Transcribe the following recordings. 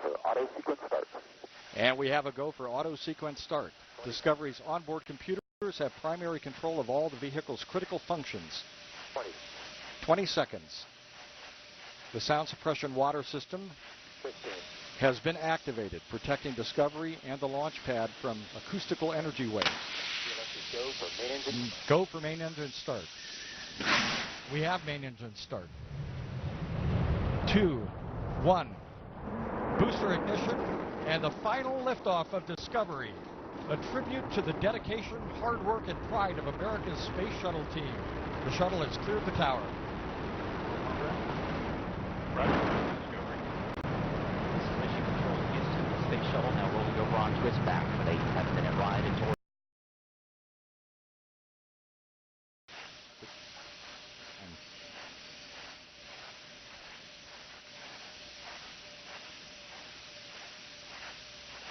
for auto sequence start. And we have a go for auto sequence start. Discovery's onboard computers have primary control of all the vehicle's critical functions. 20 seconds. The sound suppression water system 15. has been activated, protecting Discovery and the launch pad from acoustical energy waves. Go for main engine. Go for main engine start. We have main engine start. 2, 1. Booster ignition and the final liftoff of Discovery. A tribute to the dedication, hard work, and pride of America's Space Shuttle team. The shuttle has cleared the tower. Roger, Discovery. This is Mission Control in Houston. The Space Shuttle now rolling over onto its back with a 10-minute ride into orbit.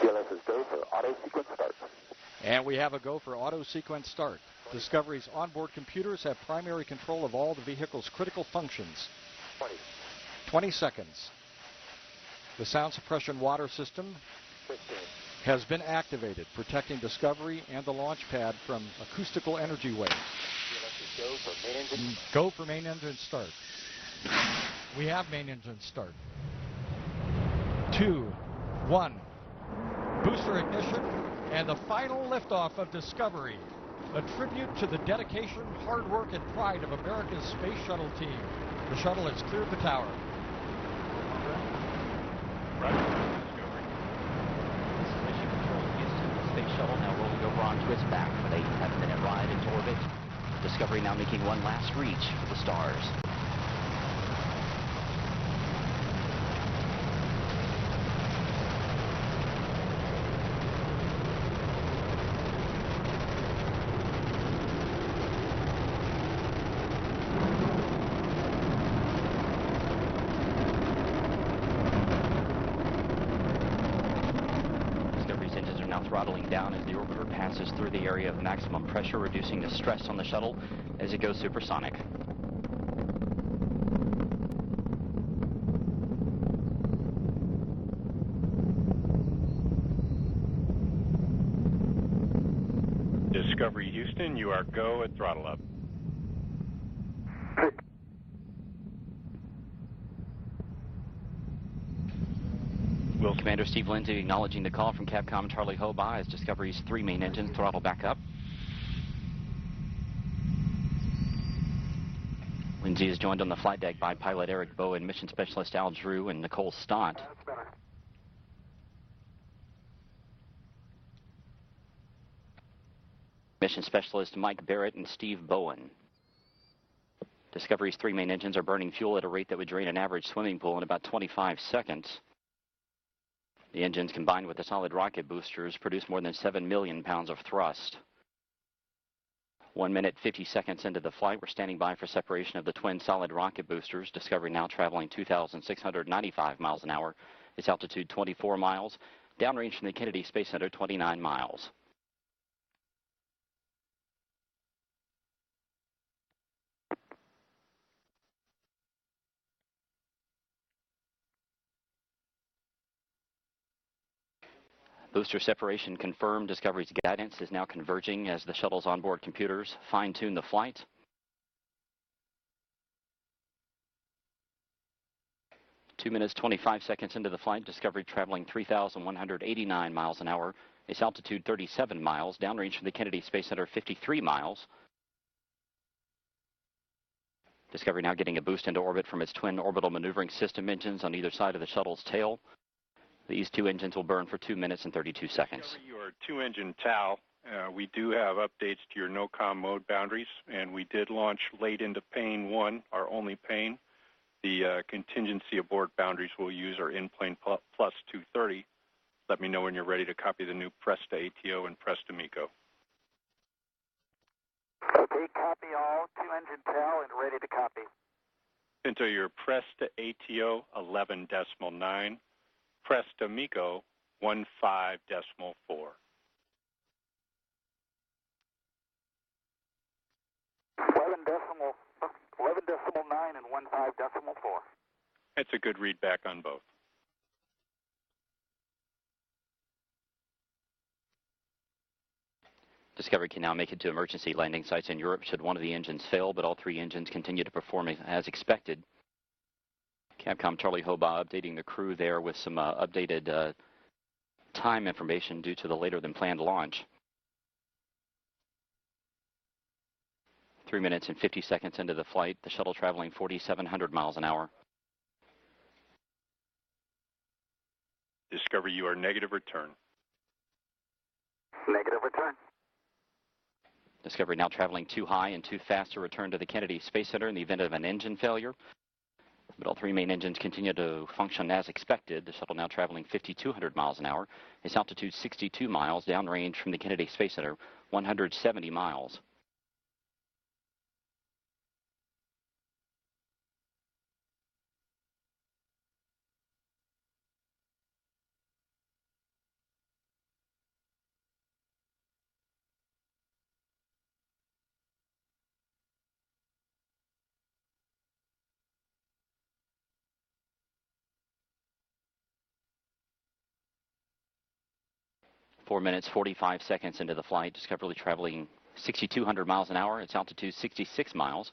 CLS is go for auto sequence start. And we have a go for auto sequence start. Discovery's onboard computers have primary control of all the vehicle's critical functions. 20 seconds. The sound suppression water system 15. has been activated, protecting Discovery and the launch pad from acoustical energy waves. CLS is go for main engine. Go for main engine start. We have main engine start. 2, 1. Booster ignition and the final liftoff of Discovery. A tribute to the dedication, hard work, and pride of America's Space Shuttle team. The shuttle has cleared the tower. Roger, Discovery. This is Mission Control in Houston. The Space Shuttle now rolling over onto its back with a 10-minute ride into orbit. Discovery now making one last reach for the stars. Engines are now throttling down as the orbiter passes through the area of maximum pressure, reducing the stress on the shuttle as it goes supersonic. Discovery Houston, you are go at throttle up. Commander Steve Lindsay acknowledging the call from Capcom Charlie Hoba as Discovery's 3 main engines throttle back up. Lindsay is joined on the flight deck by pilot Eric Bowen, mission specialist Al Drew, and Nicole Stott. Mission specialist Mike Barrett and Steve Bowen. Discovery's 3 main engines are burning fuel at a rate that would drain an average swimming pool in about 25 seconds. The engines, combined with the solid rocket boosters, produce more than 7 million pounds of thrust. 1 minute, 50 seconds into the flight, we're standing by for separation of the twin solid rocket boosters. Discovery now traveling 2,695 miles an hour. Its altitude 24 miles. Downrange from the Kennedy Space Center, 29 miles. Booster separation confirmed. Discovery's guidance is now converging as the shuttle's onboard computers fine-tune the flight. Two minutes, 25 seconds into the flight, Discovery traveling 3,189 miles an hour. Its altitude 37 miles. Downrange from the Kennedy Space Center, 53 miles. Discovery now getting a boost into orbit from its twin orbital maneuvering system engines on either side of the shuttle's tail. These 2 engines will burn for 2 minutes and 32 seconds. Your 2-engine TAL, we do have updates to your NOCOM mode boundaries, and we did launch late into pane 1, our only pane. The contingency aboard boundaries we'll use are in-plane plus 230. Let me know when you're ready to copy the new Presta ATO and Presta MECO. Okay, copy all. 2-engine TAL and ready to copy. Into your Presta ATO 11.9. Presta MECO 15.4. 11.9 and 15.4. That's a good read back on both. Discovery can now make it to emergency landing sites in Europe should one of the engines fail, but all three engines continue to perform as expected. Capcom Charlie Hoba updating the crew there with some updated time information due to the later than planned launch. 3 minutes and 50 seconds into the flight, the shuttle traveling 4,700 miles an hour. Discovery, you are negative return. Negative return. Discovery now traveling too high and too fast to return to the Kennedy Space Center in the event of an engine failure. But all three main engines continue to function as expected. The shuttle now traveling 5,200 miles an hour. Its altitude 62 miles, downrange from the Kennedy Space Center 170 miles. Four minutes, 45 seconds into the flight. Discovery traveling 6,200 miles an hour. Its altitude 66 miles.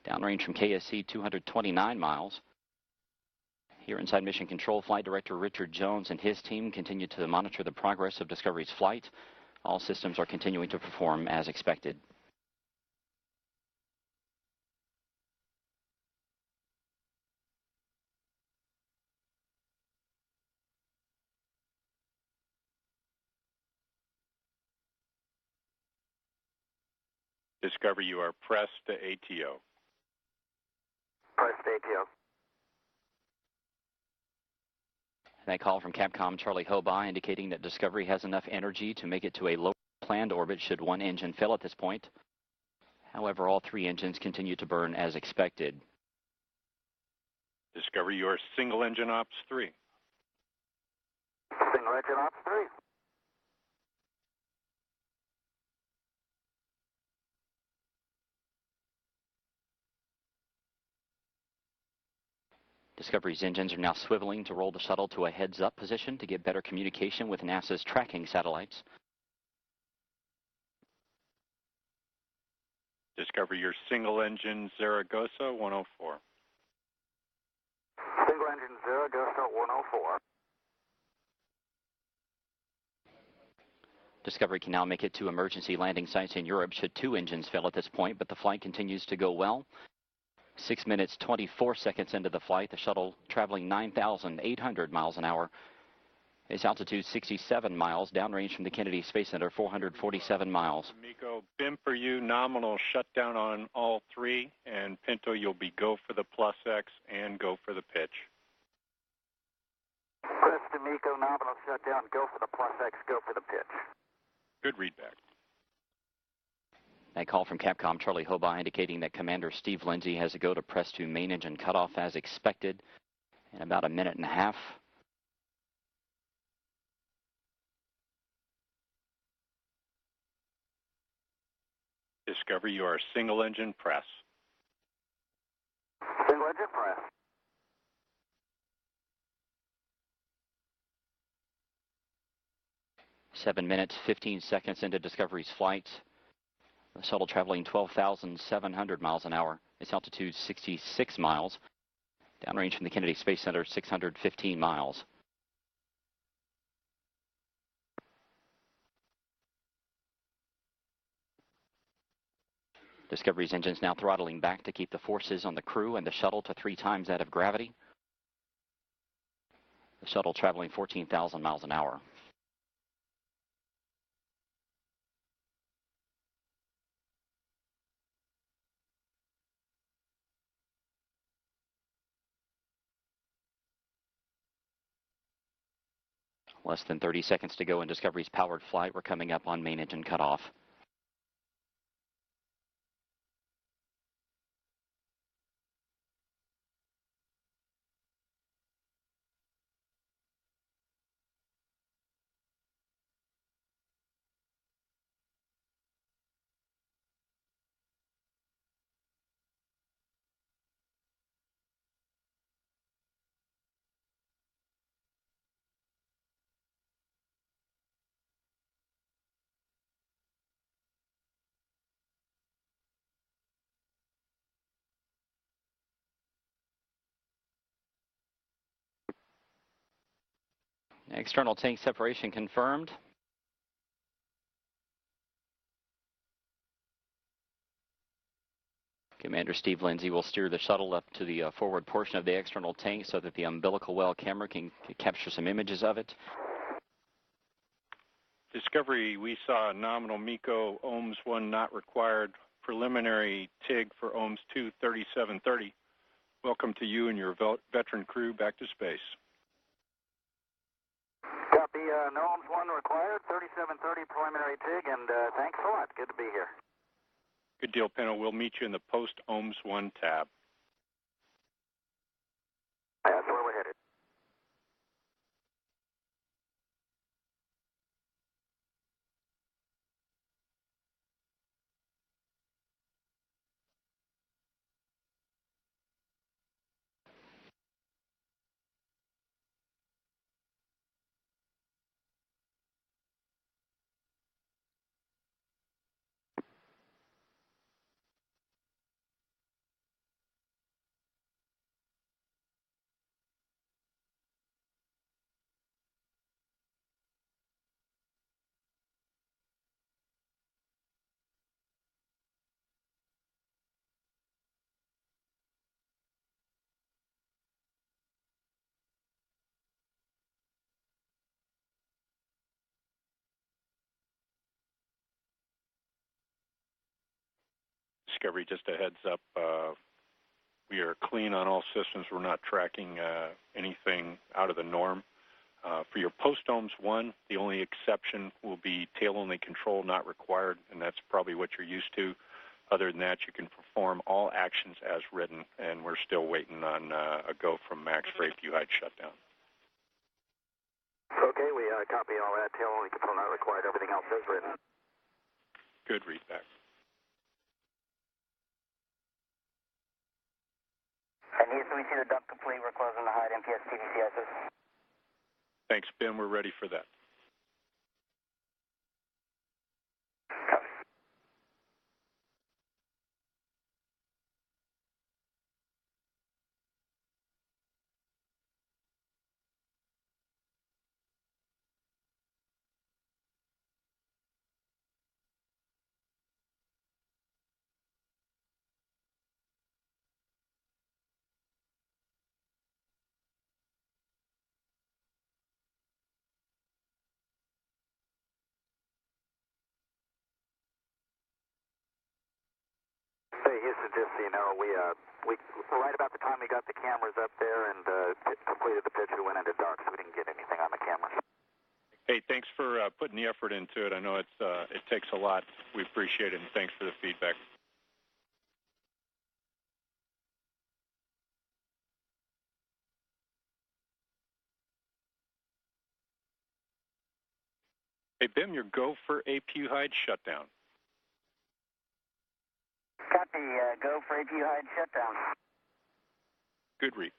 Downrange from KSC 229 miles. Here inside Mission Control, Flight Director Richard Jones and his team continue to monitor the progress of Discovery's flight. All systems are continuing to perform as expected. Discovery, you are pressed to ATO. Press ATO. That call from Capcom Charlie Hoba indicating that Discovery has enough energy to make it to a low planned orbit should one engine fail at this point. However, all three engines continue to burn as expected. Discovery, you are single engine ops 3. Single engine ops 3. Discovery's engines are now swiveling to roll the shuttle to a heads-up position to get better communication with NASA's tracking satellites. Discovery, your single engine Zaragoza 104. Single engine Zaragoza 104. Discovery can now make it to emergency landing sites in Europe should two engines fail at this point, but the flight continues to go well. 6 minutes, 24 seconds into the flight, the shuttle traveling 9,800 miles an hour. Its altitude 67 miles, downrange from the Kennedy Space Center 447 miles. Miko, BIM for you, nominal shutdown on all three, and Pinto, you'll be go for the plus X and go for the pitch. Press to Miko, nominal shutdown, go for the plus X, go for the pitch. Good readback. That call from Capcom Charlie Hoba indicating that Commander Steve Lindsay has to go to press to main engine cutoff as expected in about a minute and a half. Discovery, you are single engine press. Single engine press. Seven minutes, 15 seconds into Discovery's flight. The shuttle traveling 12,700 miles an hour. Its altitude 66 miles. Downrange from the Kennedy Space Center 615 miles. Discovery's engines now throttling back to keep the forces on the crew and the shuttle to 3 times that of gravity. The shuttle traveling 14,000 miles an hour. Less than 30 seconds to go in Discovery's powered flight. We're coming up on main engine cutoff. External tank separation confirmed. Commander Steve Lindsay will steer the shuttle up to the forward portion of the external tank so that the umbilical well camera can capture some images of it. Discovery, we saw nominal MECO, OMS 1 not required, preliminary TIG for OMS 2, 3730. Welcome to you and your veteran crew back to space. Copy, no OMS 1 required, 3730 preliminary TIG, and thanks a lot. Good to be here. Good deal, Pinto. We'll meet you in the post-OMS 1 tab. That's where we're headed. Discovery, just a heads up, we are clean on all systems. We're not tracking anything out of the norm. For your post-OMS 1, the only exception will be tail-only control not required, and that's probably what you're used to. Other than that, you can perform all actions as written, and we're still waiting on a go from Max for APU-hide shutdown. Okay, we copy all that. Tail-only control not required. Everything else is written. Good readback. And Houston, we see the dump complete. We're closing the hide MPS TVCSs. Thanks, Ben. We're ready for that. Hey, Houston, just so you know, we right about the time we got the cameras up there and completed the pitch, we went into dark, so we didn't get anything on the cameras. Hey, thanks for putting the effort into it. I know it takes a lot. We appreciate it, and thanks for the feedback. Hey, Bim, your go for APU-hide shutdown. Copy, go for APU-hide shutdown. Good read.